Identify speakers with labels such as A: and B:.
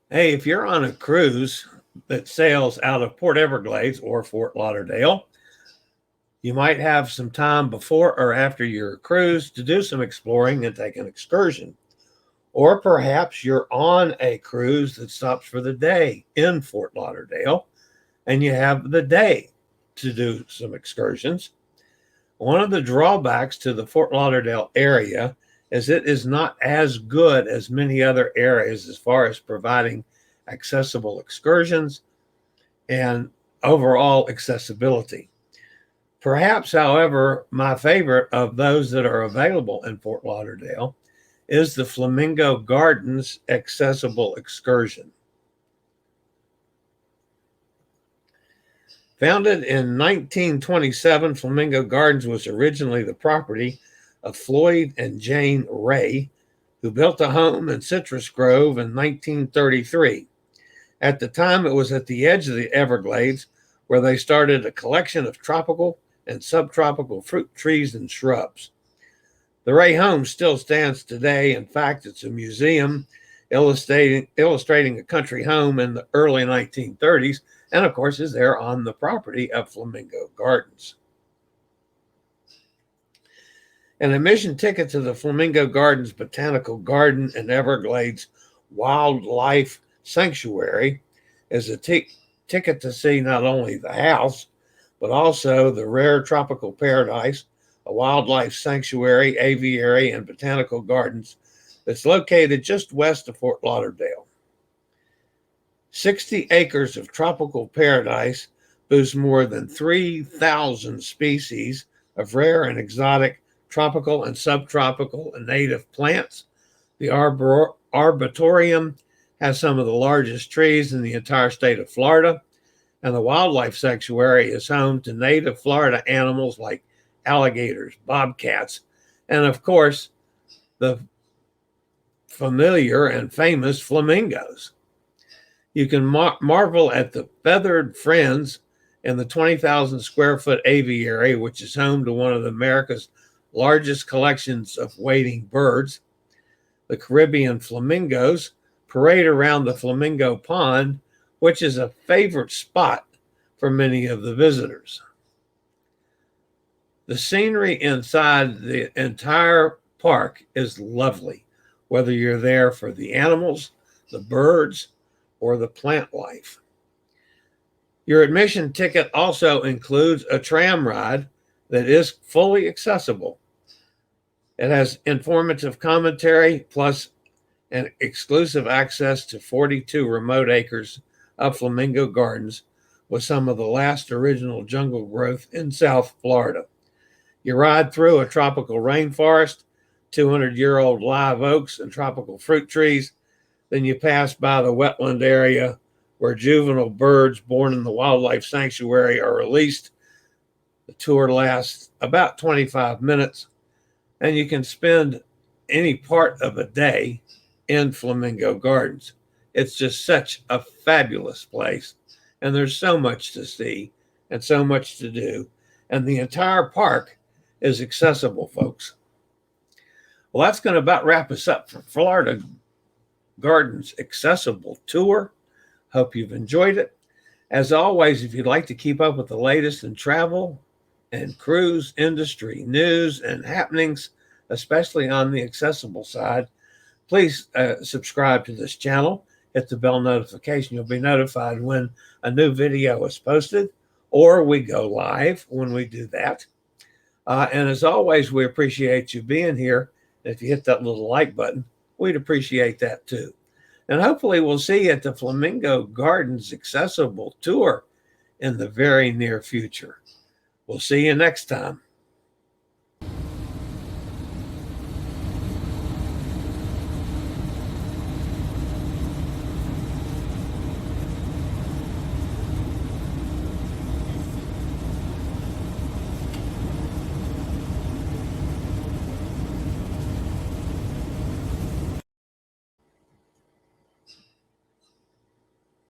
A: Hey, if you're on a cruise that sails out of Port Everglades or Fort Lauderdale, you might have some time before or after your cruise to do some exploring and take an excursion. Or perhaps you're on a cruise that stops for the day in Fort Lauderdale and you have the day to do some excursions. One of the drawbacks to the Fort Lauderdale area is it is not as good as many other areas as far as providing accessible excursions and overall accessibility. Perhaps, however, my favorite of those that are available in Fort Lauderdale is the Flamingo Gardens Accessible Excursion. Founded in 1927, Flamingo Gardens was originally the property of Floyd and Jane Wray, who built a home in Citrus Grove in 1933. At the time, it was at the edge of the Everglades where they started a collection of tropical and subtropical fruit trees and shrubs. The Wray home still stands today. In fact, it's a museum illustrating a country home in the early 1930s, and of course is there on the property of Flamingo Gardens. An admission ticket to the Flamingo Gardens Botanical Garden and Everglades Wildlife Sanctuary is a ticket to see not only the house, but also the rare tropical paradise, a wildlife sanctuary, aviary, and botanical gardens that's located just west of Fort Lauderdale. 60 acres of tropical paradise boasts more than 3,000 species of rare and exotic tropical and subtropical and native plants. The Arboretum has some of the largest trees in the entire state of Florida, and the Wildlife Sanctuary is home to native Florida animals like alligators, bobcats, and of course, the familiar and famous flamingos. You can marvel at the feathered friends in the 20,000 square foot aviary, which is home to one of America's largest collections of wading birds. The Caribbean flamingos parade around the Flamingo Pond, which is a favorite spot for many of the visitors. The scenery inside the entire park is lovely, whether you're there for the animals, the birds, or the plant life. Your admission ticket also includes a tram ride that is fully accessible. It has informative commentary plus an exclusive access to 42 remote acres of Flamingo Gardens with some of the last original jungle growth in South Florida. You ride through a tropical rainforest, 200-year-old live oaks and tropical fruit trees. Then you pass by the wetland area where juvenile birds born in the wildlife sanctuary are released. The tour lasts about 25 minutes, and you can spend any part of a day in Flamingo Gardens. It's just such a fabulous place, and there's so much to see and so much to do, and the entire park is accessible, folks. Well, that's going to about wrap us up for Florida Gardens Accessible Tour. Hope you've enjoyed it. As always, if you'd like to keep up with the latest in travel and cruise industry news and happenings, especially on the accessible side, please subscribe to this channel. Hit the bell notification. You'll be notified when a new video is posted, or we go live when we do that. And as always, we appreciate you being here. If you hit that little like button, we'd appreciate that too. And hopefully we'll see you at the Flamingo Gardens Accessible Tour in the very near future. We'll see you next time.